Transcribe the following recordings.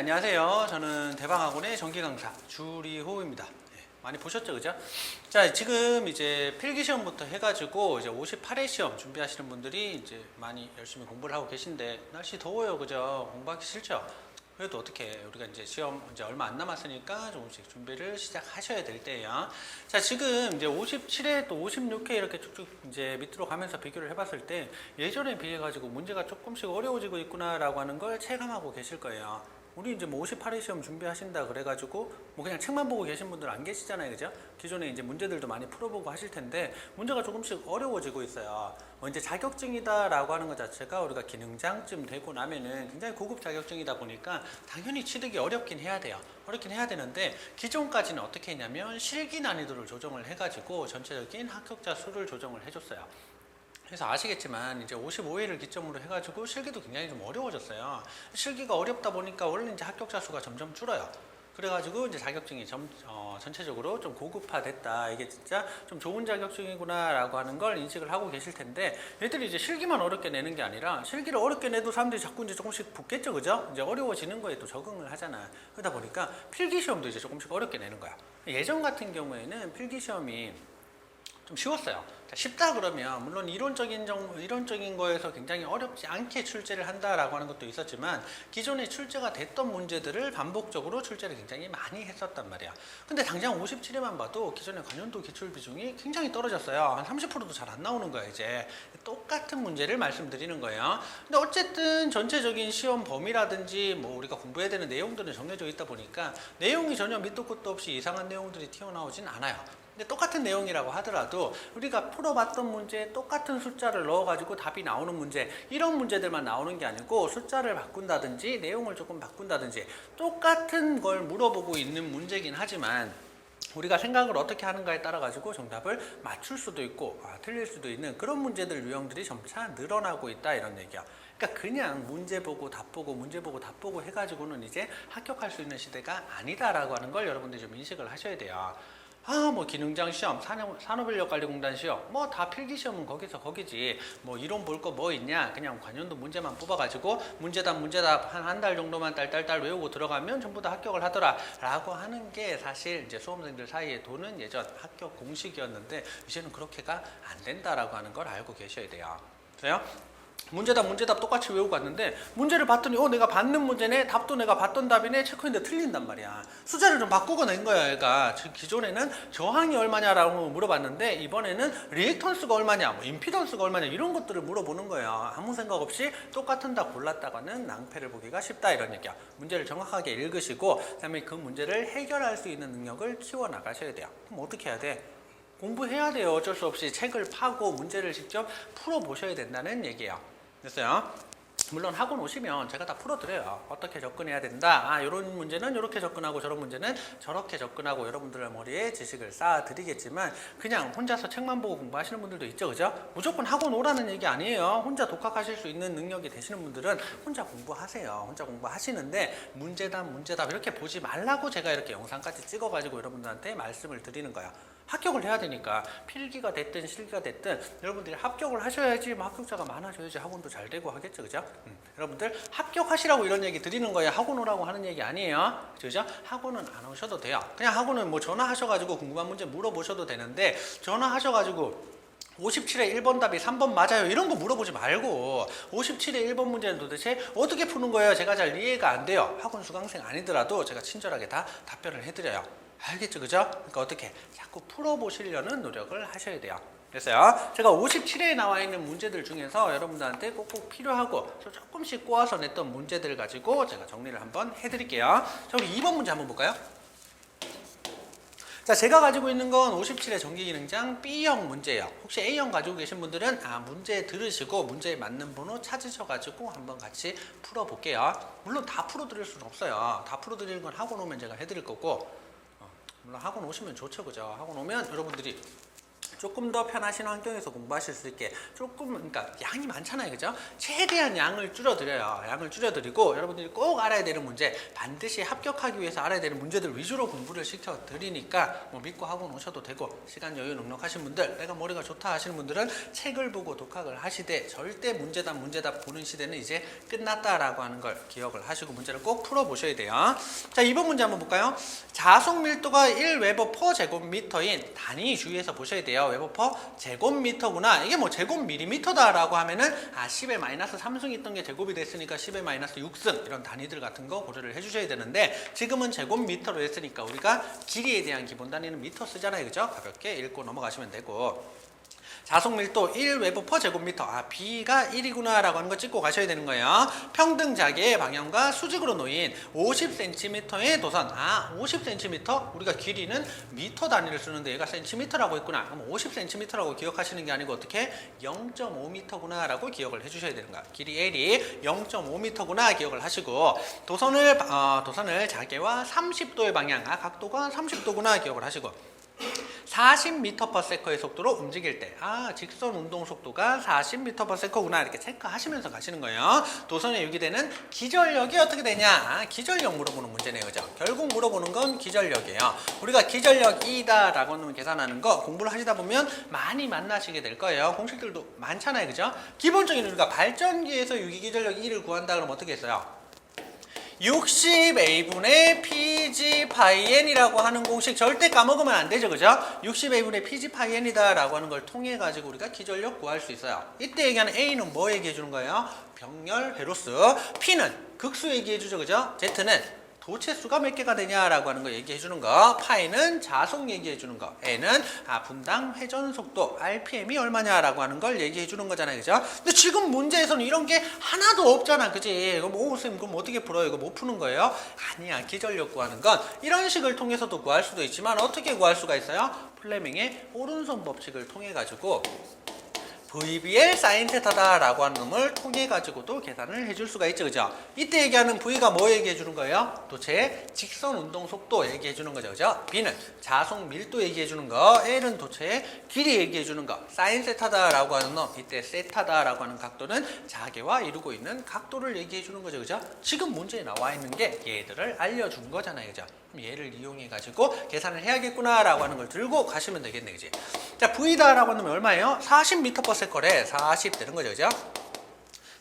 안녕하세요. 저는 대방학원의 정기 강사 주리호입니다. 많이 보셨죠, 그죠? 자, 지금 이제 필기 시험부터 해가지고 이제 58회 시험 준비하시는 분들이 이제 많이 열심히 공부를 하고 계신데 날씨 더워요, 그죠? 공부하기 싫죠? 그래도 어떻게 우리가 이제 시험 이제 얼마 안 남았으니까 조금씩 준비를 시작하셔야 될 때예요. 자, 지금 이제 57회 또 56회 이렇게 쭉쭉 이제 밑으로 가면서 비교를 해봤을 때 예전에 비해 가지고 문제가 조금씩 어려워지고 있구나라고 하는 걸 체감하고 계실 거예요. 우리 이제 뭐 58회 시험 준비하신다 그래가지고 뭐 그냥 책만 보고 계신 분들 안 계시잖아요, 그죠? 기존에 이제 문제들도 많이 풀어보고 하실 텐데 문제가 조금씩 어려워지고 있어요. 뭐 이제 자격증이다라고 하는 것 자체가 우리가 기능장쯤 되고 나면은 굉장히 고급 자격증이다 보니까 당연히 취득이 어렵긴 해야 돼요. 어렵긴 해야 되는데 기존까지는 어떻게 했냐면 실기 난이도를 조정을 해가지고 전체적인 합격자 수를 조정을 해줬어요. 그래서 아시겠지만 이제 55회를 기점으로 해가지고 실기도 굉장히 좀 어려워졌어요. 실기가 어렵다 보니까 원래 이제 합격자 수가 점점 줄어요. 그래가지고 이제 자격증이 전체적으로 좀 고급화됐다. 이게 진짜 좀 좋은 자격증이구나라고 하는 걸 인식을 하고 계실 텐데 얘들이 이제 실기만 어렵게 내는 게 아니라 실기를 어렵게 내도 사람들이 자꾸 이제 조금씩 붙겠죠, 그죠? 이제 어려워지는 거에 또 적응을 하잖아. 그러다 보니까 필기 시험도 이제 조금씩 어렵게 내는 거야. 예전 같은 경우에는 필기 시험이 좀 쉬웠어요. 쉽다 그러면 물론 이론적인 거에서 굉장히 어렵지 않게 출제를 한다라고 하는 것도 있었지만 기존에 출제가 됐던 문제들을 반복적으로 출제를 굉장히 많이 했었단 말이야. 근데 당장 57회만 봐도 기존의 관연도 기출 비중이 굉장히 떨어졌어요. 한 30%도 잘 안 나오는 거야. 이제 똑같은 문제를 말씀드리는 거예요. 근데 어쨌든 전체적인 시험 범위라든지 뭐 우리가 공부해야 되는 내용들은 정해져 있다 보니까 내용이 전혀 밑도 끝도 없이 이상한 내용들이 튀어나오진 않아요. 근데 똑같은 내용이라고 하더라도 우리가 풀어봤던 문제에 똑같은 숫자를 넣어가지고 답이 나오는 문제, 이런 문제들만 나오는 게 아니고 숫자를 바꾼다든지 내용을 조금 바꾼다든지 똑같은 걸 물어보고 있는 문제긴 하지만 우리가 생각을 어떻게 하는가에 따라 가지고 정답을 맞출 수도 있고 틀릴 수도 있는 그런 문제들 유형들이 점차 늘어나고 있다, 이런 얘기야. 그러니까 그냥 문제 보고 답 보고 문제 보고 답 보고 해가지고는 이제 합격할 수 있는 시대가 아니다라고 하는 걸 여러분들이 좀 인식을 하셔야 돼요. 뭐 기능장 시험, 산업인력관리공단 시험, 뭐 다 필기 시험은 거기서 거기지. 뭐 이론 볼 거 뭐 있냐? 그냥 관연도 문제만 뽑아가지고 문제답 한 달 정도만 딸딸딸 외우고 들어가면 전부 다 합격을 하더라라고 하는 게 사실 이제 수험생들 사이에 도는 예전 합격 공식이었는데 이제는 그렇게가 안 된다라고 하는 걸 알고 계셔야 돼요. 그래요? 문제답 똑같이 외우고 왔는데 문제를 봤더니 내가 받는 문제네, 답도 내가 봤던 답이네, 체크했는데 틀린단 말이야. 숫자를 좀 바꾸고 낸 거야. 얘가 기존에는 저항이 얼마냐라고 물어봤는데 이번에는 리액턴스가 얼마냐, 뭐 임피던스가 얼마냐, 이런 것들을 물어보는 거예요. 아무 생각 없이 똑같은 답 골랐다가는 낭패를 보기가 쉽다, 이런 얘기야. 문제를 정확하게 읽으시고 그다음에 그 문제를 해결할 수 있는 능력을 키워나가셔야 돼요. 그럼 어떻게 해야 돼? 공부해야 돼요. 어쩔 수 없이 책을 파고 문제를 직접 풀어보셔야 된다는 얘기예요. 됐어요? 물론 학원 오시면 제가 다 풀어드려요. 어떻게 접근해야 된다. 이런 문제는 이렇게 접근하고 저런 문제는 저렇게 접근하고 여러분들의 머리에 지식을 쌓아드리겠지만 그냥 혼자서 책만 보고 공부하시는 분들도 있죠, 그죠? 무조건 학원 오라는 얘기 아니에요. 혼자 독학하실 수 있는 능력이 되시는 분들은 혼자 공부하세요. 혼자 공부하시는데 문제답 이렇게 보지 말라고 제가 이렇게 영상까지 찍어가지고 여러분들한테 말씀을 드리는 거예요. 합격을 해야 되니까 필기가 됐든 실기가 됐든 여러분들이 합격을 하셔야지 뭐 합격자가 많아져야지 학원도 잘 되고 하겠죠, 그죠? 여러분들 합격하시라고 이런 얘기 드리는 거예요. 학원 오라고 하는 얘기 아니에요. 그죠? 학원은 안 오셔도 돼요. 그냥 학원은 뭐 전화하셔가지고 궁금한 문제 물어보셔도 되는데 전화하셔가지고 57회 1번 답이 3번 맞아요, 이런 거 물어보지 말고 57회 1번 문제는 도대체 어떻게 푸는 거예요? 제가 잘 이해가 안 돼요. 학원 수강생 아니더라도 제가 친절하게 다 답변을 해드려요. 알겠죠, 그죠? 그러니까 어떻게 자꾸 풀어보시려는 노력을 하셔야 돼요. 그래서요, 제가 57회에 나와 있는 문제들 중에서 여러분들한테 꼭꼭 필요하고 조금씩 꼬아서 냈던 문제들 가지고 제가 정리를 한번 해드릴게요. 자, 우리 2번 문제 한번 볼까요? 자, 제가 가지고 있는 건 57회 정기기능장 B형 문제예요. 혹시 A형 가지고 계신 분들은 문제 들으시고 문제에 맞는 번호 찾으셔가지고 한번 같이 풀어볼게요. 물론 다 풀어드릴 수는 없어요. 다 풀어드리는 건 학원 오면 제가 해드릴 거고 물론 학원 오시면 좋죠, 그죠? 학원 오면 여러분들이 조금 더 편하신 환경에서 공부하실 수 있게 조금, 그러니까 양이 많잖아요, 그죠? 최대한 양을 줄여드려요. 양을 줄여드리고 여러분들이 꼭 알아야 되는 문제, 반드시 합격하기 위해서 알아야 되는 문제들 위주로 공부를 시켜드리니까 뭐 믿고 학원 오셔도 되고, 시간 여유 넉넉하신 분들, 내가 머리가 좋다 하시는 분들은 책을 보고 독학을 하시되, 절대 문제답 보는 시대는 이제 끝났다라고 하는 걸 기억을 하시고 문제를 꼭 풀어보셔야 돼요. 자, 이번 문제 한번 볼까요? 자속 밀도가 1웨버/제곱미터인 단위 주의해서 보셔야 돼요. 웨버/제곱미터구나. 이게 뭐 제곱밀리미터다라고 하면은 10의 마이너스 3승 있던 게 제곱이 됐으니까 10의 마이너스 6승, 이런 단위들 같은 거 고려를 해주셔야 되는데, 지금은 제곱미터로 했으니까 우리가 길이에 대한 기본 단위는 미터 쓰잖아요, 그죠? 가볍게 읽고 넘어가시면 되고, 자속 밀도 1웨버/제곱미터. B가 1이구나 라고 하는 거 찍고 가셔야 되는 거예요. 평등 자개의 방향과 수직으로 놓인 50cm의 도선. 50cm? 우리가 길이는 미터 단위를 쓰는데 얘가 cm라고 했구나. 그럼 50cm라고 기억하시는 게 아니고 어떻게? 0.5m구나 라고 기억을 해주셔야 되는 거야. 길이 L이 0.5m구나 기억을 하시고, 도선을 자개와 30도의 방향, 각도가 30도구나 기억을 하시고, 40m/s의 속도로 움직일 때, 직선 운동 속도가 40m/s구나 이렇게 체크하시면서 가시는 거예요. 도선에 유기되는 기전력이 어떻게 되냐? 기전력 물어보는 문제네요, 그죠? 결국 물어보는 건 기전력이에요. 우리가 기전력 2다라고 하면 계산하는 거 공부를 하시다 보면 많이 만나시게 될 거예요. 공식들도 많잖아요, 그죠? 기본적인 우리가 발전기에서 유기기전력 2를 구한다 그러면 어떻게 했어요? 60A분의 PG파이N이라고 하는 공식 절대 까먹으면 안 되죠, 그죠? 60A분의 PG파이N이다 라고 하는 걸 통해 가지고 우리가 기전력 구할 수 있어요. 이때 얘기하는 A는 뭐 얘기해 주는 거예요? 병렬 회로수. P는 극수 얘기해 주죠, 그죠? Z는 도체 수가 몇 개가 되냐라고 하는 거 얘기해 주는 거, 파이는 자속 얘기해 주는 거, N은 분당 회전 속도, RPM이 얼마냐라고 하는 걸 얘기해 주는 거잖아요, 그죠? 근데 지금 문제에서는 이런 게 하나도 없잖아, 그지? 그럼 선생님 그럼 어떻게 풀어요? 이거 못 푸는 거예요? 아니야, 기전력 구하는 건 이런 식을 통해서도 구할 수도 있지만 어떻게 구할 수가 있어요? 플레밍의 오른손 법칙을 통해 가지고 VBL 사인 테타다라고 하는 놈을 통해 가지고도 계산을 해줄 수가 있죠, 그죠? 이때 얘기하는 V가 뭐 얘기해 주는 거예요? 도체의 직선 운동 속도 얘기해 주는 거죠, 그죠? B는 자속 밀도 얘기해 주는 거, L은 도체의 길이 얘기해 주는 거, 사인 세타다라고 하는 놈, 이때 세타다라고 하는 각도는 자개와 이루고 있는 각도를 얘기해 주는 거죠, 그죠? 지금 문제에 나와 있는 게 얘들을 알려준 거잖아요, 그죠? 그럼 얘를 이용해 가지고 계산을 해야겠구나라고 하는 걸 들고 가시면 되겠네, 그지? 자, V다라고 하면 얼마예요? 40m/s래. 40 되는 거죠, 그죠?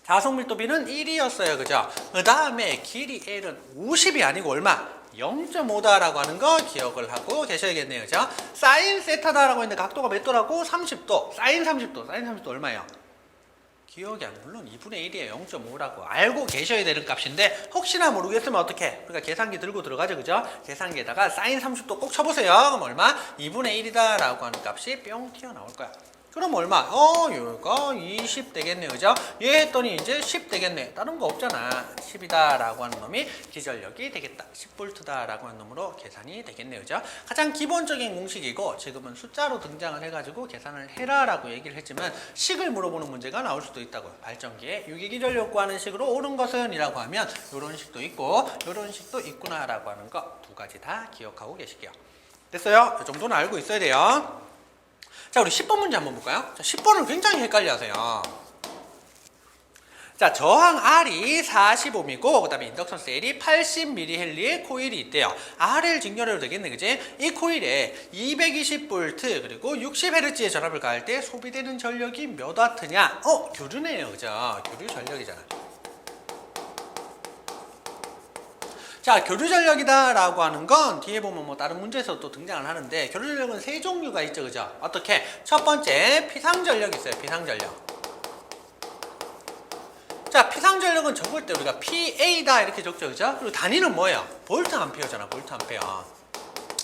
자속 밀도 B는 1이었어요, 그죠? 그 다음에 길이 L은 50이 아니고 얼마? 0.5다라고 하는 거 기억을 하고 계셔야겠네요, 그죠? 사인 세타다라고 했는데 각도가 몇 도라고? 30도. 사인 30도. 사인 30도 얼마예요? 기억이 안, 물론 2분의 1이에요. 0.5라고 알고 계셔야 되는 값인데 혹시나 모르겠으면 어떻게? 그러니까 계산기 들고 들어가죠, 그죠? 계산기에다가 사인 30도 꼭 쳐보세요. 그럼 얼마? 2분의 1이다 라고 하는 값이 뿅 튀어나올 거야. 그럼 얼마? 얘가 20 되겠네요, 그죠? 얘 했더니 이제 10 되겠네. 다른 거 없잖아. 10이다 라고 하는 놈이 기전력이 되겠다. 10V 라고 하는 놈으로 계산이 되겠네요, 그죠? 가장 기본적인 공식이고, 지금은 숫자로 등장을 해가지고 계산을 해라 라고 얘기를 했지만 식을 물어보는 문제가 나올 수도 있다고요. 발전기에 유기기전력 구하는 식으로 옳은 것은 이라고 하면 이런 식도 있고 이런 식도 있구나 라고 하는 거 두 가지 다 기억하고 계실게요. 됐어요? 이 정도는 알고 있어야 돼요. 자, 우리 10번 문제 한번 볼까요? 자, 10번을 굉장히 헷갈려 하세요. 자, 저항 R이 40ohm이고, 그 다음에 인덕션 셀이 80mH의 코일이 있대요. RL 직렬해도 되겠네, 그지? 이 코일에 220V 그리고 60Hz의 전압을 가할 때 소비되는 전력이 몇 와트냐? 교류네요, 그죠? 교류 전력이잖아. 자, 교류 전력이다 라고 하는 건 뒤에 보면 뭐 다른 문제에서 또 등장을 하는데, 교류 전력은 세 종류가 있죠, 그죠? 어떻게? 첫 번째 피상전력이 있어요. 피상전력. 자, 피상전력은 적을 때 우리가 PA다 이렇게 적죠, 그죠? 그리고 단위는 뭐예요? 볼트 암페어잖아, 볼트 암페어.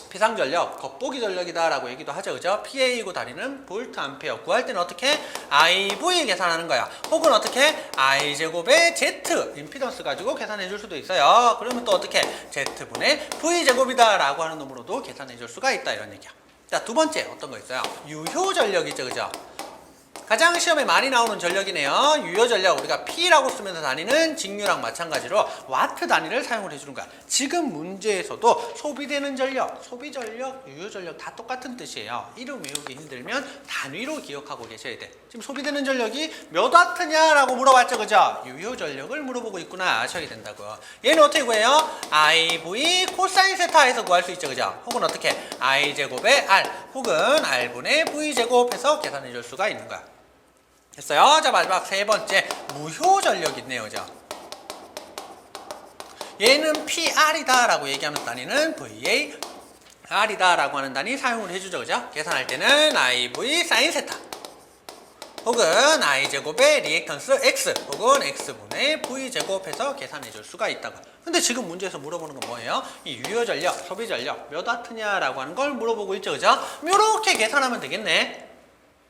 피상전력, 겉보기 전력이다 라고 얘기도 하죠, 그죠? PA이고 단위는 볼트 암페어. 구할 때는 어떻게? IV 계산하는 거야. 혹은 어떻게? I제곱의 Z 임피던스 가지고 계산해 줄 수도 있어요. 그러면 또 어떻게? Z분의 V제곱이다 라고 하는 놈으로도 계산해 줄 수가 있다, 이런 얘기야. 자, 두 번째 어떤 거 있어요? 유효전력이죠, 그죠? 가장 시험에 많이 나오는 전력이네요. 유효 전력, 우리가 P라고 쓰면서 다니는 직류랑 마찬가지로 와트 단위를 사용을 해주는 거야. 지금 문제에서도 소비되는 전력, 소비 전력, 유효 전력 다 똑같은 뜻이에요. 이름 외우기 힘들면 단위로 기억하고 계셔야 돼. 지금 소비되는 전력이 몇 와트냐라고 물어봤죠, 그죠? 유효 전력을 물어보고 있구나 아셔야 된다고요. 얘는 어떻게 구해요? IV 코사인 세타에서 구할 수 있죠, 그죠? 혹은 어떻게? I 제곱에 R 혹은 R분의 V 제곱해서 계산해 줄 수가 있는 거야. 됐어요? 자, 마지막 세 번째 무효 전력 있네요, 그죠? 얘는 PR이다 라고 얘기하는 단위는 VA R이다 라고 하는 단위 사용을 해주죠, 그죠? 계산할 때는 IV 사인 세타 혹은 I제곱의 리액턴스 X 혹은 X분의 V제곱해서 계산해 줄 수가 있다고. 근데 지금 문제에서 물어보는 건 뭐예요? 이 유효 전력, 소비 전력 몇 와트냐라고 하는 걸 물어보고 있죠, 그죠? 요렇게 계산하면 되겠네.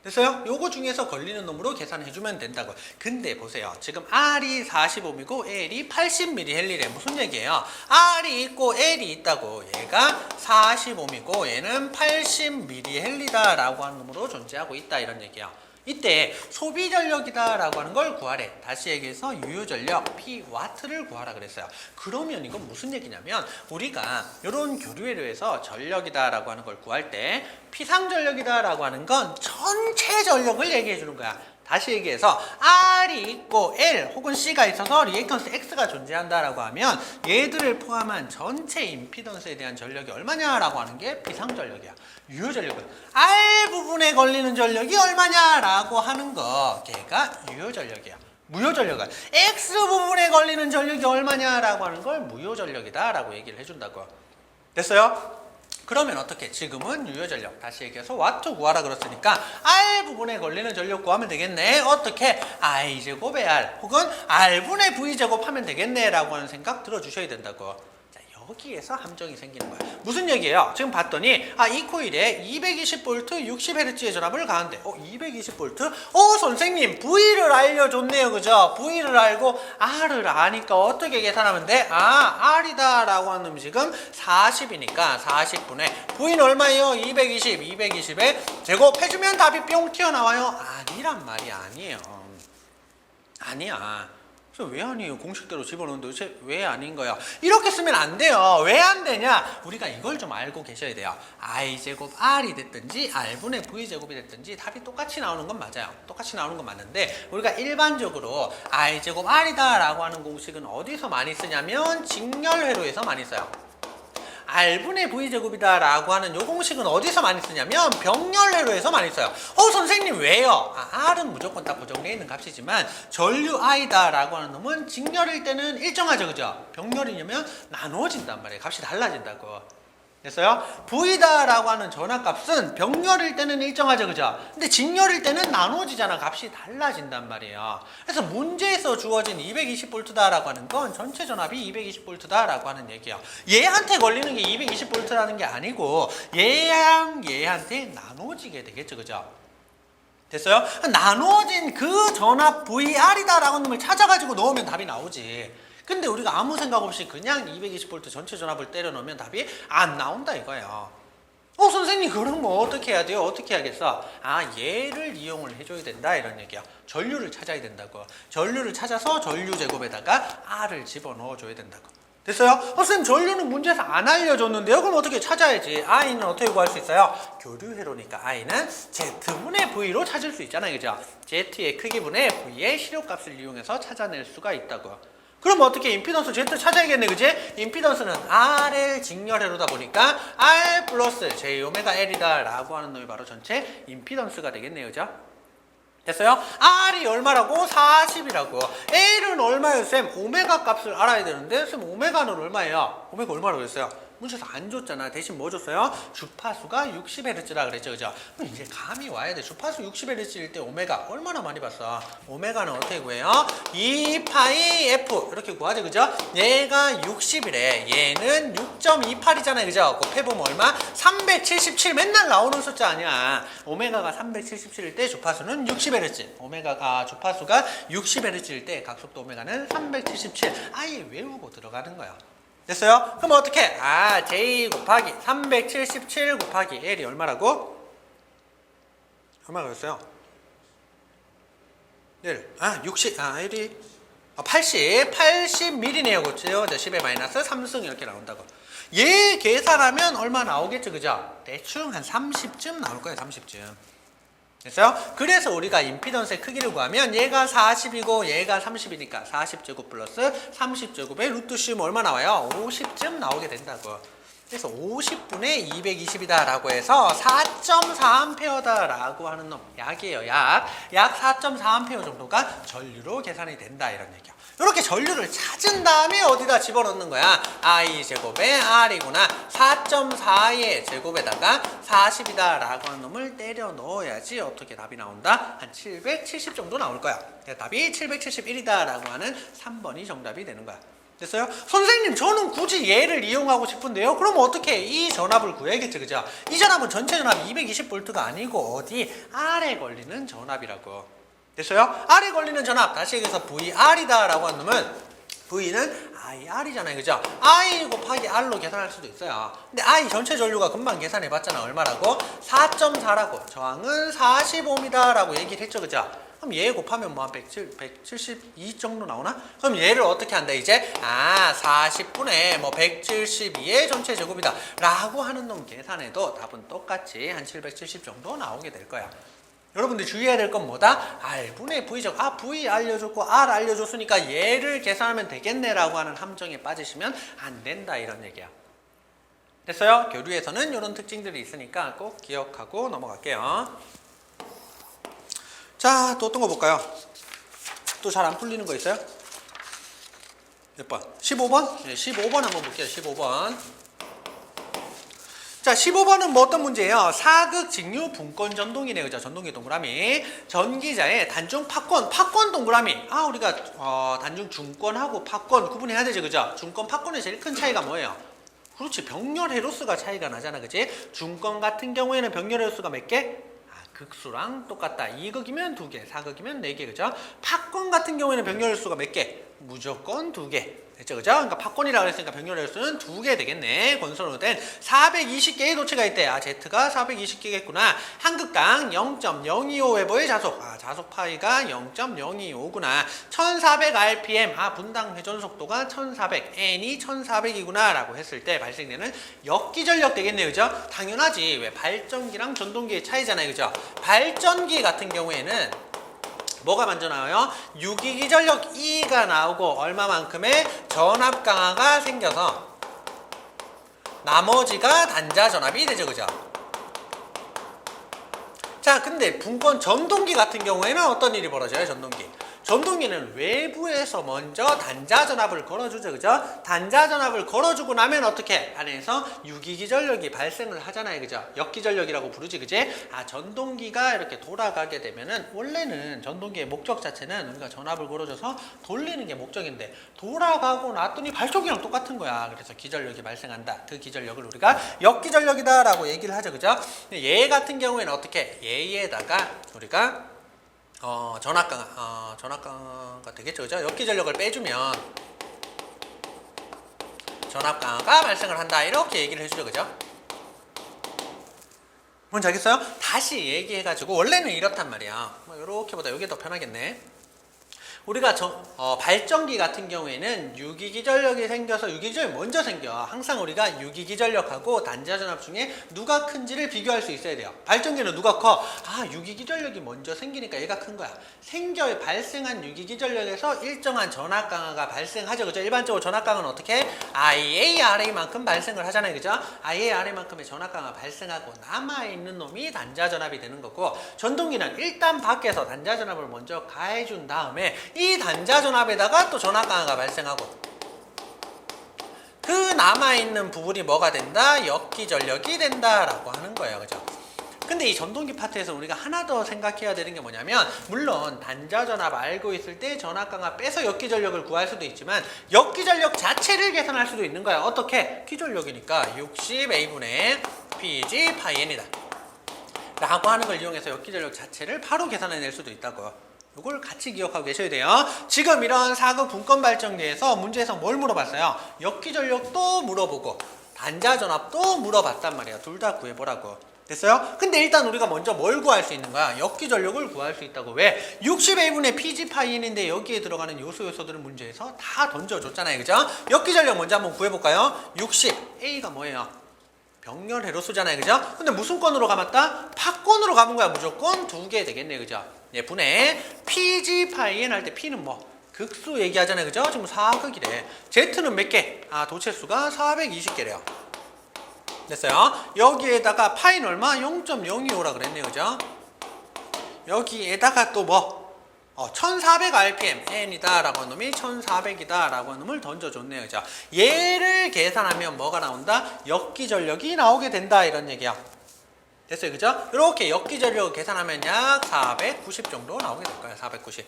됐어요? 요거 중에서 걸리는 놈으로 계산해주면 된다고. 근데 보세요. 지금 R이 45mm고 L이 80mH래. 무슨 얘기예요? R이 있고 L이 있다고. 얘가 45mm고 얘는 80mH다 라고 하는 놈으로 존재하고 있다. 이런 얘기예요. 이때 소비 전력이다 라고 하는 걸 구하래. 다시 얘기해서 유효 전력 P와트를 구하라 그랬어요. 그러면 이건 무슨 얘기냐면 우리가 이런 교류회로에서 전력이다 라고 하는 걸 구할 때 P상 전력이다 라고 하는 건 전체 전력을 얘기해 주는 거야. 다시 얘기해서 R이 있고 L 혹은 C가 있어서 리액턴스 X가 존재한다라고 하면 얘들을 포함한 전체 임피던스에 대한 전력이 얼마냐라고 하는 게 P상 전력이야. 유효 전력은 R 부분에 걸리는 전력이 얼마냐라고 하는 거 걔가 유효 전력이야. 무효 전력은 X 부분에 걸리는 전력이 얼마냐라고 하는 걸 무효 전력이다 라고 얘기를 해준다고. 됐어요? 그러면 어떻게? 지금은 유효 전력 다시 얘기해서 와트 구하라 그랬으니까 R 부분에 걸리는 전력 구하면 되겠네. 어떻게? I제곱의 R 혹은 R분의 V제곱 하면 되겠네 라고 하는 생각 들어주셔야 된다고. 자, 여기에서 함정이 생기는 거야. 무슨 얘기예요? 지금 봤더니 이 코일에 220V 60Hz의 전압을 가한대. 220V? 선생님 V를 알려줬네요, 그죠? V를 알고 R을 아니까 어떻게 계산하면 돼? R이다 라고 하는 놈이 지금 40이니까 40분의 V는 얼마예요? 220에 제곱해주면 답이 뿅 튀어나와요? 아니란 말이 아니에요. 아니야. 그래서 왜 아니에요? 공식대로 집어넣는데 도대체 왜 아닌 거야? 이렇게 쓰면 안 돼요. 왜 안 되냐? 우리가 이걸 좀 알고 계셔야 돼요. I제곱 R이 됐든지 R분의 V제곱이 됐든지 답이 똑같이 나오는 건 맞아요. 똑같이 나오는 건 맞는데 우리가 일반적으로 I제곱 R이다 라고 하는 공식은 어디서 많이 쓰냐면 직렬회로에서 많이 써요. R분의 V제곱이다 라고 하는 요 공식은 어디서 많이 쓰냐면 병렬회로에서 많이 써요. 선생님 왜요? R은 무조건 딱 고정되어 있는 값이지만 전류 I다 라고 하는 놈은 직렬일 때는 일정하죠, 그죠? 병렬이냐면 나누어진단 말이에요. 값이 달라진다고. 됐어요? V다 라고 하는 전압값은 병렬일 때는 일정하죠, 그죠? 근데 직렬일 때는 나누어지잖아. 값이 달라진단 말이에요. 그래서 문제에서 주어진 220V다 라고 하는 건 전체 전압이 220V다 라고 하는 얘기예요. 얘한테 걸리는 게 220V라는 게 아니고 얘랑 얘한테 나누어지게 되겠죠, 그죠? 됐어요? 나누어진 그 전압 VR이다 라고 하는 놈을 찾아가지고 넣으면 답이 나오지. 근데 우리가 아무 생각 없이 그냥 220V 전체 전압을 때려 넣으면 답이 안 나온다 이거예요. 선생님 그럼 뭐 어떻게 해야 돼요? 어떻게 해야겠어? 얘를 이용을 해줘야 된다 이런 얘기야. 전류를 찾아야 된다고. 전류를 찾아서 전류 제곱에다가 R을 집어넣어 줘야 된다고. 됐어요? 선생님 전류는 문제에서 안 알려줬는데요? 그럼 어떻게 찾아야지? I는 어떻게 구할 수 있어요? 교류회로니까 I는 Z분의 V로 찾을 수 있잖아요, 그죠? Z의 크기분의 V의 실효값을 이용해서 찾아낼 수가 있다고. 그럼 어떻게 임피던스 Z 찾아야겠네, 그지? 임피던스는 RL 직렬회로다 보니까 R 플러스 J 오메가 L이다 라고 하는 놈이 바로 전체 임피던스가 되겠네요, 그죠? 됐어요? R이 얼마라고? 40이라고. L은 얼마예요, 쌤? 오메가 값을 알아야 되는데, 쌤 오메가는 얼마예요? 오메가 얼마라고 했어요? 문제에서 안 줬잖아. 대신 뭐 줬어요? 주파수가 60Hz라 그랬죠, 그죠? 그럼 이제 감이 와야 돼. 주파수 60Hz일 때 오메가 얼마나 많이 봤어? 오메가는 어떻게 구해요? 2파이 F 이렇게 구하죠, 그죠? 얘가 60이래. 얘는 6.28이잖아요, 그죠? 곱해보면 얼마? 377 맨날 나오는 숫자 아니야. 오메가가 377일 때 주파수는 60Hz. 주파수가 60Hz일 때 각속도 오메가는 377. 아예 외우고 들어가는 거야. 됐어요? 그럼 어떻게? J 곱하기 377 곱하기 L이 얼마라고? 얼마가 였어요? 60, 80mm네요. 그렇죠? 10의 마이너스 3승 이렇게 나온다고. 얘 계산하면 얼마 나오겠죠? 그죠? 대충 한 30쯤 나올 거예요. 30쯤. 됐어요? 그래서 우리가 임피던스의 크기를 구하면 얘가 40이고 얘가 30이니까 40제곱 플러스 30제곱의 루트 씌우면 얼마 나와요? 50쯤 나오게 된다고. 그래서 50분의 220이다 라고 해서 4.4A 라고 하는 놈, 약이에요. 약 4.4A 정도가 전류로 계산이 된다 이런 얘기야. 이렇게 전류를 찾은 다음에 어디다 집어넣는 거야? i제곱에 r이구나. 4.4의 제곱에다가 40이다 라고 하는 놈을 때려 넣어야지 어떻게 답이 나온다? 한 770 정도 나올 거야. 답이 771이다 라고 하는 3번이 정답이 되는 거야. 됐어요? 선생님 저는 굳이 얘를 이용하고 싶은데요. 그럼 어떻게 이 전압을 구해야겠죠, 그죠? 이 전압은 전체 전압 220V가 아니고 어디 R에 걸리는 전압이라고. 됐어요? R에 걸리는 전압, 다시 얘기해서 VR이다 라고 하는 놈은 V는 IR이잖아요, 그죠? I 곱하기 R로 계산할 수도 있어요. 근데 I 전체 전류가 금방 계산해 봤잖아. 얼마라고? 4.4라고. 저항은 45입니다 라고 얘기를 했죠, 그죠? 그럼 얘 곱하면 뭐 한 172 정도 나오나? 그럼 얘를 어떻게 한다 이제? 40분의 뭐 172의 전체 제곱이다 라고 하는 놈 계산해도 답은 똑같이 한 770 정도 나오게 될 거야. 여러분들 주의해야 될 건 뭐다? R분의 V적. V 알려줬고 R 알려줬으니까 얘를 계산하면 되겠네 라고 하는 함정에 빠지시면 안 된다 이런 얘기야. 됐어요? 교류에서는 이런 특징들이 있으니까 꼭 기억하고 넘어갈게요. 자, 또 어떤 거 볼까요? 또 잘 안 풀리는 거 있어요? 몇 번? 15번? 네, 15번 한번 볼게요. 15번. 자, 15번은 뭐 어떤 문제예요? 사극 직류 분권 전동이네요. 그죠? 전동기 동그라미. 전기자의 단중 팍권 동그라미. 우리가 단중 중권하고 팍권 구분해야 되죠. 그죠? 중권 팍권의 제일 큰 차이가 뭐예요? 그렇지. 병렬 헤로스가 차이가 나잖아. 그지? 중권 같은 경우에는 병렬 헤로스가 몇 개? 극수랑 똑같다. 2극이면 2개, 4극이면 4개, 그죠? 팍권 같은 경우에는 병렬 횟수가 몇 개? 무조건 2개. 됐죠, 그죠? 그러니까 팍권이라고 그랬으니까 병렬 횟수는 2개 되겠네. 건설로 된 420개의 도체가 있대. Z가 420개겠구나. 한 극당 0.025웨버의 자속. 자속 파이가 0.025구나. 1400rpm. 분당 회전 속도가 1400. N이 1400이구나. 라고 했을 때 발생되는 역기전력 되겠네요, 그죠? 당연하지. 왜? 발전기랑 전동기의 차이잖아요, 그죠? 발전기 같은 경우에는 뭐가 먼저 나와요? 유기기전력 E가 나오고 얼마만큼의 전압 강화가 생겨서 나머지가 단자 전압이 되죠, 그죠? 자, 근데 분권 전동기 같은 경우에는 어떤 일이 벌어져요, 전동기? 전동기는 외부에서 먼저 단자 전압을 걸어주죠, 그죠? 단자 전압을 걸어주고 나면 어떻게? 안에서 유기기전력이 발생을 하잖아요, 그죠? 역기전력이라고 부르지, 그지? 전동기가 이렇게 돌아가게 되면은 원래는 전동기의 목적 자체는 우리가 전압을 걸어줘서 돌리는 게 목적인데 돌아가고 났더니 발전기랑 똑같은 거야. 그래서 기전력이 발생한다. 그 기전력을 우리가 역기전력이다라고 얘기를 하죠, 그죠? 얘 같은 경우에는 어떻게? 얘에다가 우리가 전압 강화가 되겠죠, 그죠? 역기전력을 빼주면 전압 강화가 발생을 한다. 이렇게 얘기를 해주죠, 그죠? 뭔지 알겠어요? 다시 얘기해가지고 원래는 이렇단 말이야. 이렇게보다 이게 더 편하겠네. 우리가 발전기 같은 경우에는 유기기전력이 생겨서 유기기전력이 먼저 생겨. 항상 우리가 유기기전력하고 단자전압 중에 누가 큰지를 비교할 수 있어야 돼요. 발전기는 누가 커? 유기기전력이 먼저 생기니까 얘가 큰 거야. 발생한 유기기전력에서 일정한 전압 강화가 발생하죠, 그죠? 일반적으로 전압 강화는 어떻게? IARA만큼 발생을 하잖아요, 그죠? IARA만큼의 전압 강화가 발생하고 남아있는 놈이 단자전압이 되는 거고, 전동기는 일단 밖에서 단자전압을 먼저 가해준 다음에 이 단자 전압에다가 또 전압 강화가 발생하고 그 남아있는 부분이 뭐가 된다? 역기전력이 된다라고 하는 거예요, 그죠? 근데 이 전동기 파트에서 우리가 하나 더 생각해야 되는 게 뭐냐면, 물론 단자 전압 알고 있을 때 전압 강화 빼서 역기전력을 구할 수도 있지만 역기전력 자체를 계산할 수도 있는 거야. 어떻게? 기전력이니까 60A분의 PG 파이 N이다 라고 하는 걸 이용해서 역기전력 자체를 바로 계산해낼 수도 있다고요. 이걸 같이 기억하고 계셔야 돼요. 지금 이런 사극 분권 발전기에서 문제에서 뭘 물어봤어요? 역기전력도 물어보고 단자 전압도 물어봤단 말이에요. 둘 다 구해보라고. 됐어요? 근데 일단 우리가 먼저 뭘 구할 수 있는 거야? 역기 전력을 구할 수 있다고. 왜? 60A분의 PG파이N인데 여기에 들어가는 요소들은 문제에서 다 던져줬잖아요. 그죠? 역기 전력 먼저 한번 구해볼까요? 60A가 뭐예요? 병렬회로수잖아요. 그죠? 근데 무슨 건으로 감았다? 파건으로 감은 거야. 무조건 두 개 되겠네. 그죠? 예, 분의 PG파이N 할 때 P는 뭐? 극수 얘기하잖아요. 그죠? 지금 4극이래. Z는 몇 개? 아, 도체수가 420개래요. 됐어요? 여기에다가 파이는 얼마? 0.025라 그랬네요. 그죠? 여기에다가 또 뭐? 1400rpm n이다 라고 하는 놈이 1400이다 라고 하는 놈을 던져줬네요. 그죠? 얘를 계산하면 뭐가 나온다? 역기전력이 나오게 된다 이런 얘기야. 됐어요. 그죠? 이렇게 역기전력을 계산하면 약 490 정도 나오게 될 거예요. 490.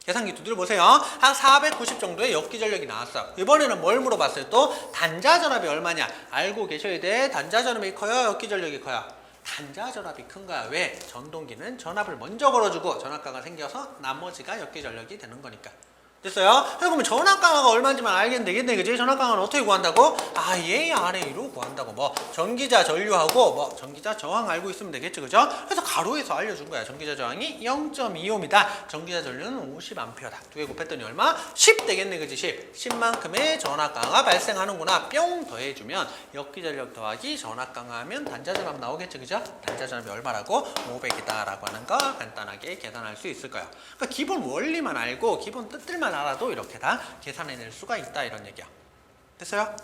계산기 두드려 보세요. 한 490 정도의 역기전력이 나왔어요. 이번에는 뭘 물어봤어요? 또 단자전압이 얼마냐? 알고 계셔야 돼. 단자전압이 커요? 역기전력이 커요? 단자전압이 큰 거야. 왜? 전동기는 전압을 먼저 걸어주고 전압가가 생겨서 나머지가 역기전력이 되는 거니까. 됐어요? 그러면 전압강화가 얼마인지만 알겠는데 되겠네. 그지? 전압강화는 어떻게 구한다고? 아, 얘 RA로 구한다고. 뭐 전기자 전류하고 뭐 전기자 저항 알고 있으면 되겠죠. 그죠? 그래서 가로에서 알려준 거야. 전기자 저항이 0.25입니다. 전기자 전류는 50A다. 두 개 곱했더니 얼마? 10 되겠네. 그지? 10. 10만큼의 전압강화가 발생하는구나. 뿅 더해주면 역기전력 더하기 전압강화하면 단자전압 나오겠죠. 그죠? 단자전압이 얼마라고? 500이다 라고 하는 거 간단하게 계산할 수 있을 거예요. 그러니까 기본 원리만 알고 기본 뜻들만 알아도 이렇게 다 계산해낼 수가 있다 이런 얘기야. 됐어요?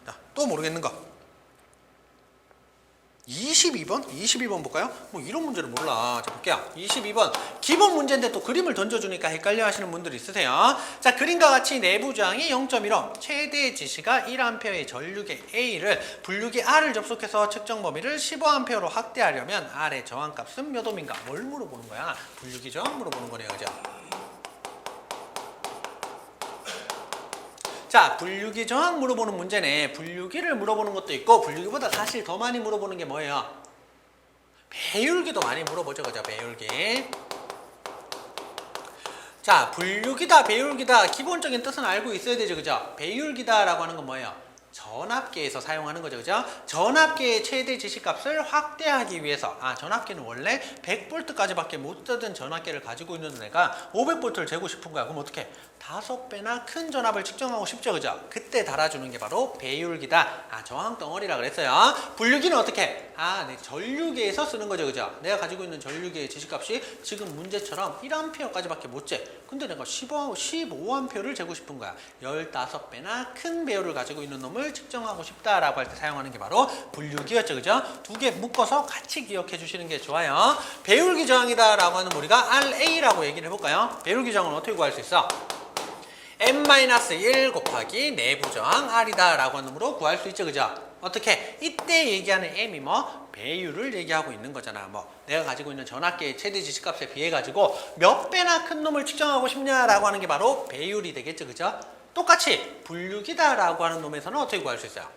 자, 또 모르겠는 거 22번? 22번 볼까요? 뭐 이런 문제를 몰라. 자, 볼게요. 22번 기본 문제인데 또 그림을 던져주니까 헷갈려 하시는 분들이 있으세요. 자, 그림과 같이 내부 저항이 0.15 최대 지시가 1A의 전류계 A를 분류기 R을 접속해서 측정 범위를 15A로 확대하려면 R의 저항값은 몇 ohm인가? 뭘 물어보는 거야? 분류기 저항 물어보는 거네요. 그죠? 자, 분류기 저항 물어보는 문제네. 분류기를 물어보는 것도 있고 분류기보다 사실 더 많이 물어보는 게 뭐예요? 배율기도 많이 물어보죠. 그죠? 배율기. 자, 분류기다 배율기다 기본적인 뜻은 알고 있어야 되죠. 그죠? 배율기다 라고 하는 건 뭐예요? 전압계에서 사용하는 거죠. 그죠? 전압계의 최대 지시값을 확대하기 위해서 전압계는 원래 100V까지밖에 못 쓰던 전압계를 가지고 있는 애가 500V를 재고 싶은 거야. 그럼 어떻게? 5배나 큰 전압을 측정하고 싶죠. 그죠? 그때 달아주는 게 바로 배율기다. 저항 덩어리라 그랬어요. 분류기는 어떻게? 내 전류계에서 쓰는 거죠. 그죠? 내가 가지고 있는 전류계의 지시값이 지금 문제처럼 1A까지밖에 못 재. 근데 내가 15A를 재고 싶은 거야. 15배나 큰 배율을 가지고 있는 놈을 측정하고 싶다라고 할 때 사용하는 게 바로 분류기였죠. 그죠? 두 개 묶어서 같이 기억해 주시는 게 좋아요. 배율기 저항이다 라고 하는 우리가 RA라고 얘기를 해볼까요? 배율기 저항은 어떻게 구할 수 있어? M-1 곱하기 내부 저항 R이다 라고 하는 놈으로 구할 수 있죠. 그죠? 어떻게? 이때 얘기하는 M이 뭐? 배율을 얘기하고 있는 거잖아. 뭐 내가 가지고 있는 전압계의 최대 지시값에 비해 가지고 몇 배나 큰 놈을 측정하고 싶냐라고 하는 게 바로 배율이 되겠죠. 그죠? 똑같이 분류기다 라고 하는 놈에서는 어떻게 구할 수 있어요?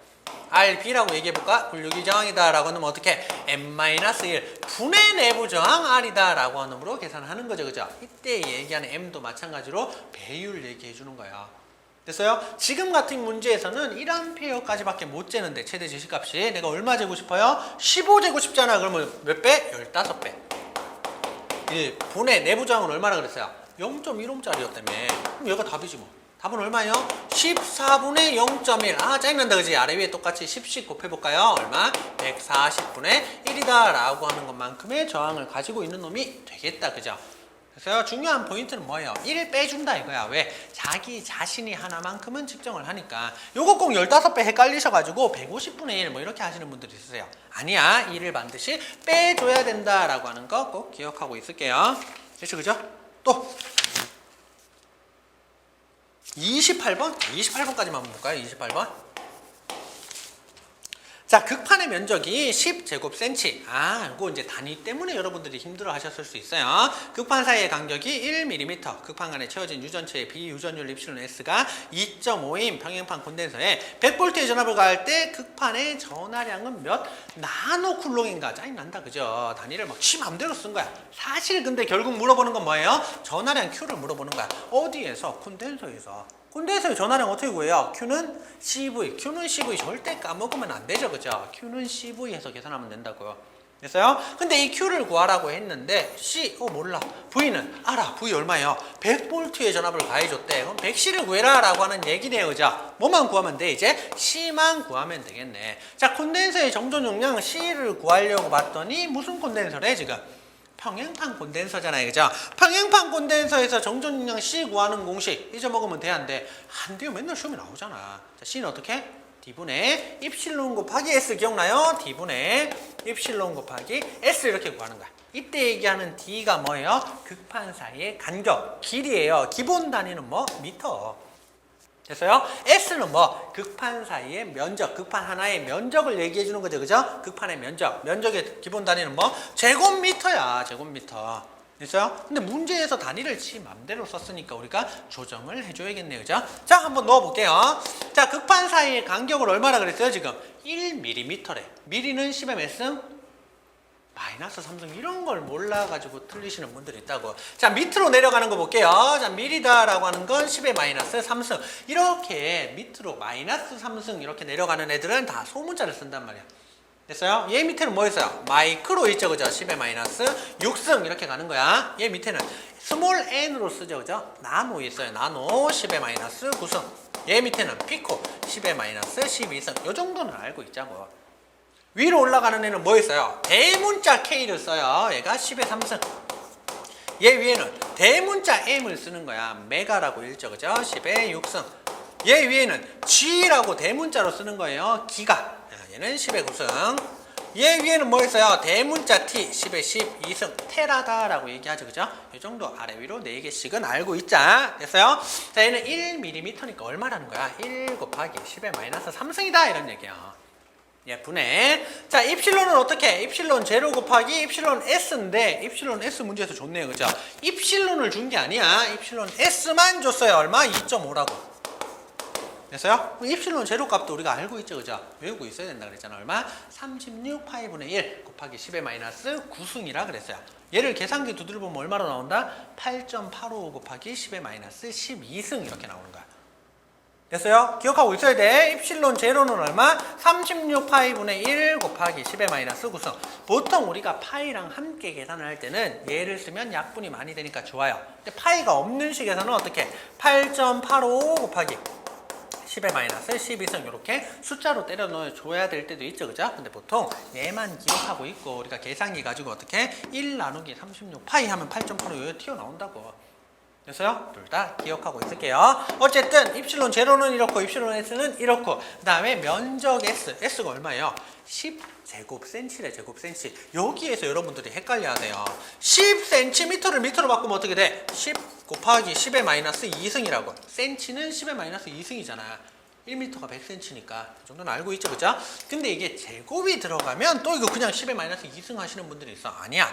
RB라고 얘기해볼까? 분류기 저항이다 라고 하면 어떻게? M-1 분의 내부 저항 R이다 라고 하는 놈으로 계산하는 거죠. 그죠? 이때 얘기하는 M도 마찬가지로 배율 얘기해주는 거야. 됐어요? 지금 같은 문제에서는 1A까지밖에 못 재는데 최대 지시값이 내가 얼마 재고 싶어요? 15 재고 싶잖아. 그러면 몇 배? 15배. 분의 내부 저항은 얼마나 그랬어요? 0.15짜리였다며. 그럼 얘가 답이지 뭐. 답은 얼마예요? 14분의 0.1. 짜증난다 그지? 아래 위에 똑같이 10씩 곱해볼까요? 얼마? 140분의 1이다 라고 하는 것만큼의 저항을 가지고 있는 놈이 되겠다. 그죠? 그래서 중요한 포인트는 뭐예요? 1 빼준다 이거야. 왜? 자기 자신이 하나만큼은 측정을 하니까. 요거 꼭 15배 헷갈리셔가지고 150분의 1 뭐 이렇게 하시는 분들이 있으세요. 아니야. 1을 반드시 빼줘야 된다라고 하는 거 꼭 기억하고 있을게요. 됐죠? 그죠? 또 28번? 28번까지만 한번 볼까요? 28번. 자, 극판의 면적이 10제곱cm. 이거 이제 단위 때문에 여러분들이 힘들어 하셨을 수 있어요. 극판 사이의 간격이 1mm. 극판 간에 채워진 유전체의 비유전율 입실론 S가 2.5인 평행판 콘덴서에 100V의 전압을 가할 때 극판의 전하량은 몇 나노쿨롱인가? 짜증난다. 그죠? 단위를 막 지 맘대로 쓴 거야. 사실 근데 결국 물어보는 건 뭐예요? 전하량 Q를 물어보는 거야. 어디에서? 콘덴서에서. 콘덴서의 전하량 어떻게 구해요? Q는 CV. Q는 CV 절대 까먹으면 안 되죠. 그죠? Q는 CV에서 계산하면 된다고요. 됐어요? 근데 이 Q를 구하라고 했는데 몰라. V는 알아. V 얼마예요? 100V의 전압을 가해줬대. 그럼 100C를 구해라 라고 하는 얘기네요. 그죠? 뭐만 구하면 돼? 이제 C만 구하면 되겠네. 자, 콘덴서의 정전 용량 C를 구하려고 봤더니 무슨 콘덴서래 지금? 평행판 콘덴서잖아요. 그죠? 평행판 콘덴서에서 정전 용량 C 구하는 공식 잊어먹으면 돼, 안 돼? 안 돼요. 맨날 시험에 나오잖아. 자, C는 어떻게? D분의 입실론 곱하기 S 기억나요? D분의 입실론 곱하기 S 이렇게 구하는 거야. 이때 얘기하는 D가 뭐예요? 극판 사이의 간격, 길이에요. 기본 단위는 뭐? 미터. 됐어요? S는 뭐? 극판 사이의 면적, 극판 하나의 면적을 얘기해 주는 거죠. 그죠? 극판의 면적, 면적의 기본 단위는 뭐? 제곱미터야, 제곱미터. 됐어요? 근데 문제에서 단위를 지 맘대로 썼으니까 우리가 조정을 해줘야겠네요. 그죠? 자, 한번 넣어볼게요. 자, 극판 사이의 간격을 얼마나 그랬어요, 지금? 1mm래. 미리는 10ms? 마이너스 3승 이런 걸 몰라가지고 틀리시는 분들이 있다고. 자, 밑으로 내려가는 거 볼게요. 자, 미리다라고 하는 건 10의 마이너스 3승. 이렇게 밑으로 마이너스 3승 이렇게 내려가는 애들은 다 소문자를 쓴단 말이야. 됐어요? 얘 밑에는 뭐 있어요? 마이크로 있죠, 그죠? 10의 마이너스 6승 이렇게 가는 거야. 얘 밑에는 스몰 n으로 쓰죠, 그죠? 나노 있어요. 나노 10의 마이너스 9승. 얘 밑에는 피코 10의 마이너스 12승. 요 정도는 알고 있자고. 위로 올라가는 애는 뭐 있어요? 대문자 K를 써요. 얘가 10의 3승. 얘 위에는 대문자 M을 쓰는 거야. 메가라고 읽죠, 그죠? 10의 6승. 얘 위에는 G라고 대문자로 쓰는 거예요. 기가. 얘는 10의 9승. 얘 위에는 뭐 있어요? 대문자 T 10의 12승. 테라다라고 얘기하죠, 그죠? 이 정도 아래 위로 4개씩은 알고 있자. 됐어요? 자, 얘는 1mm니까 얼마라는 거야? 1 곱하기 10의 마이너스 3승이다 이런 얘기야. 예, 분해. 자, 입실론은 어떻게? 입실론 제로 곱하기 입실론 S인데 입실론 S 문제에서 줬네요. 그죠? 입실론을 준 게 아니야. 입실론 S만 줬어요. 얼마? 2.5라고. 됐어요? 입실론 제로 값도 우리가 알고 있죠. 그죠? 외우고 있어야 된다 그랬잖아. 얼마? 36파이분의 1 곱하기 10의 마이너스 9승이라 그랬어요. 얘를 계산기 두드려 보면 얼마로 나온다? 8.85 곱하기 10의 마이너스 12승 이렇게 나오는 거야. 됐어요? 기억하고 있어야 돼. 입실론 제로는 얼마? 36파이분의 1 곱하기 10의 마이너스 9승. 보통 우리가 파이랑 함께 계산을 할 때는 얘를 쓰면 약분이 많이 되니까 좋아요. 근데 파이가 없는 식에서는 어떻게? 8.85 곱하기 10의 마이너스 12승 이렇게 숫자로 때려 넣어줘야 될 때도 있죠. 그죠? 근데 보통 얘만 기억하고 있고 우리가 계산기 가지고 어떻게? 1 나누기 36파이 하면 8.85 여기 튀어나온다고. 됐어요? 둘 다 기억하고 있을게요. 어쨌든 입실론 제로는 이렇고 입실론 S는 이렇고 그 다음에 면적 S. S가 얼마예요? 10제곱센치래. 제곱센치. 여기에서 여러분들이 헷갈려야 돼요. 10cm를 미터로 바꾸면 어떻게 돼? 10 곱하기 10의 마이너스 2승이라고. 센치는 10의 마이너스 2승이잖아. 1m가 100cm니까 그 정도는 알고 있죠, 그죠? 근데 이게 제곱이 들어가면 또 이거 그냥 10의 마이너스 2승 하시는 분들이 있어. 아니야.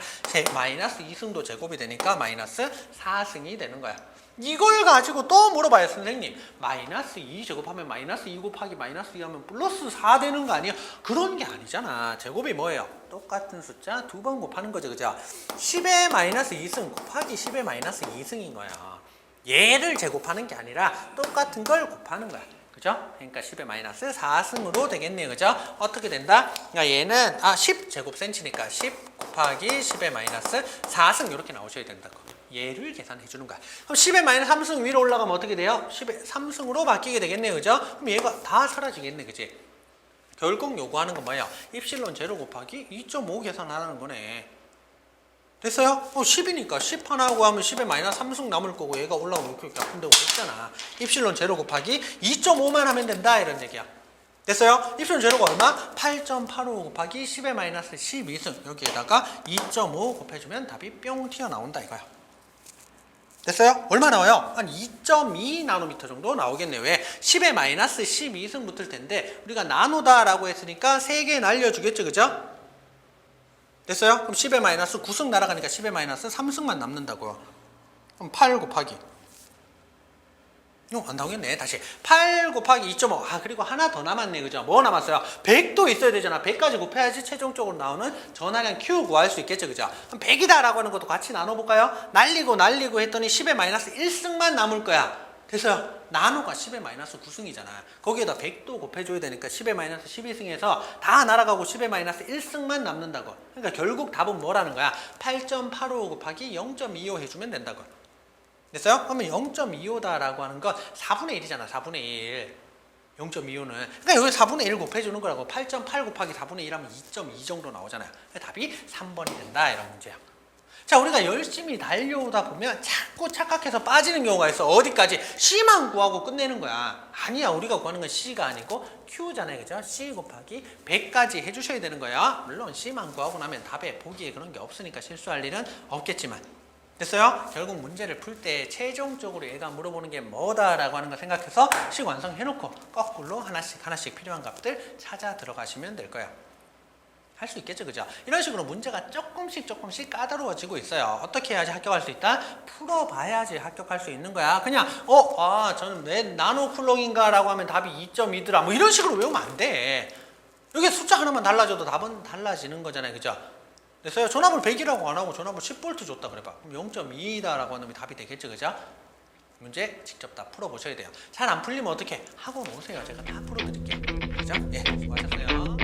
마이너스 2승도 제곱이 되니까 마이너스 4승이 되는 거야. 이걸 가지고 또 물어봐요, 선생님. 마이너스 2 제곱하면 마이너스 2 곱하기 마이너스 2 하면 플러스 4 되는 거 아니에요? 그런 게 아니잖아. 제곱이 뭐예요? 똑같은 숫자 두 번 곱하는 거죠, 그죠? 10의 마이너스 2승 곱하기 10의 마이너스 2승인 거야. 얘를 제곱하는 게 아니라 똑같은 걸 곱하는 거야. 그죠? 그러니까 10의 마이너스 4승으로 되겠네요. 그죠? 어떻게 된다? 그러니까 얘는 10제곱센치니까 10 곱하기 10의 마이너스 4승 이렇게 나오셔야 된다고. 얘를 계산해 주는 거야. 그럼 10의 마이너스 3승 위로 올라가면 어떻게 돼요? 10의 3승으로 바뀌게 되겠네요. 그죠? 그럼 얘가 다 사라지겠네. 그지? 결국 요구하는 건 뭐예요? 입실론 제로 곱하기 2.5 계산하라는 거네. 됐어요? 10이니까 10 하나고 하면 10에 마이너스 3승 남을 거고 얘가 올라오면 이렇게 아픈다고 했잖아. 입실론 제로 곱하기 2.5만 하면 된다 이런 얘기야. 됐어요? 입실론 제로가 얼마? 8.85 곱하기 10의 마이너스 12승. 여기에다가 2.5 곱해주면 답이 뿅 튀어나온다 이거야. 됐어요? 얼마 나와요? 한 2.2 나노미터 정도 나오겠네요. 왜? 10의 마이너스 12승 붙을 텐데 우리가 나노다라고 했으니까 3개 날려주겠죠. 그죠? 됐어요? 그럼 10의 마이너스 9승 날아가니까 10의 마이너스 3승만 남는다고요. 그럼 8 곱하기 안 나오겠네. 다시 8 곱하기 2.5. 그리고 하나 더 남았네. 그죠? 뭐 남았어요? 100도 있어야 되잖아. 100까지 곱해야지 최종적으로 나오는 전하량 Q 구할 수 있겠죠. 그죠? 그럼 100이다 라고 하는 것도 같이 나눠볼까요? 날리고 했더니 10의 마이너스 1승만 남을 거야. 됐어요. 나노가 10의 마이너스 9승이잖아. 거기에다 100도 곱해줘야 되니까 10의 마이너스 12승에서 다 날아가고 10의 마이너스 1승만 남는다고. 그러니까 결국 답은 뭐라는 거야? 8.85 곱하기 0.25 해주면 된다고. 됐어요? 그러면 0.25다라고 하는 건 4분의 1이잖아. 4분의 1. 0.25는. 그러니까 여기 4분의 1 곱해주는 거라고. 8.8 곱하기 4분의 1하면 2.2 정도 나오잖아요. 답이 3번이 된다. 이런 문제야. 자, 우리가 열심히 달려오다 보면 자꾸 착각해서 빠지는 경우가 있어. 어디까지? C만 구하고 끝내는 거야. 아니야. 우리가 구하는 건 C가 아니고 Q잖아요. 그죠? C 곱하기 100까지 해주셔야 되는 거야. 물론 C만 구하고 나면 답에 보기에 그런 게 없으니까 실수할 일은 없겠지만. 됐어요? 결국 문제를 풀 때 최종적으로 얘가 물어보는 게 뭐다라고 하는 거 생각해서 식 완성해놓고 거꾸로 하나씩 필요한 값들 찾아 들어가시면 될 거예요. 할 수 있겠죠, 그죠? 이런 식으로 문제가 조금씩 까다로워지고 있어요. 어떻게 해야지 합격할 수 있다? 풀어봐야지 합격할 수 있는 거야. 그냥 저는 왜 나노 쿨롱인가라고 하면 답이 2.2더라. 뭐 이런 식으로 외우면 안 돼. 여기 숫자 하나만 달라져도 답은 달라지는 거잖아요, 그죠? 됐어요? 전압을 100이라고 안 하고 전압을 10V 줬다 그래봐. 그럼 0.2다라고 하면 답이 되겠죠, 그죠? 문제 직접 다 풀어보셔야 돼요. 잘 안 풀리면 어떻게? 학원 오세요. 제가 다 풀어드릴게요. 그죠? 예, 수고하셨어요.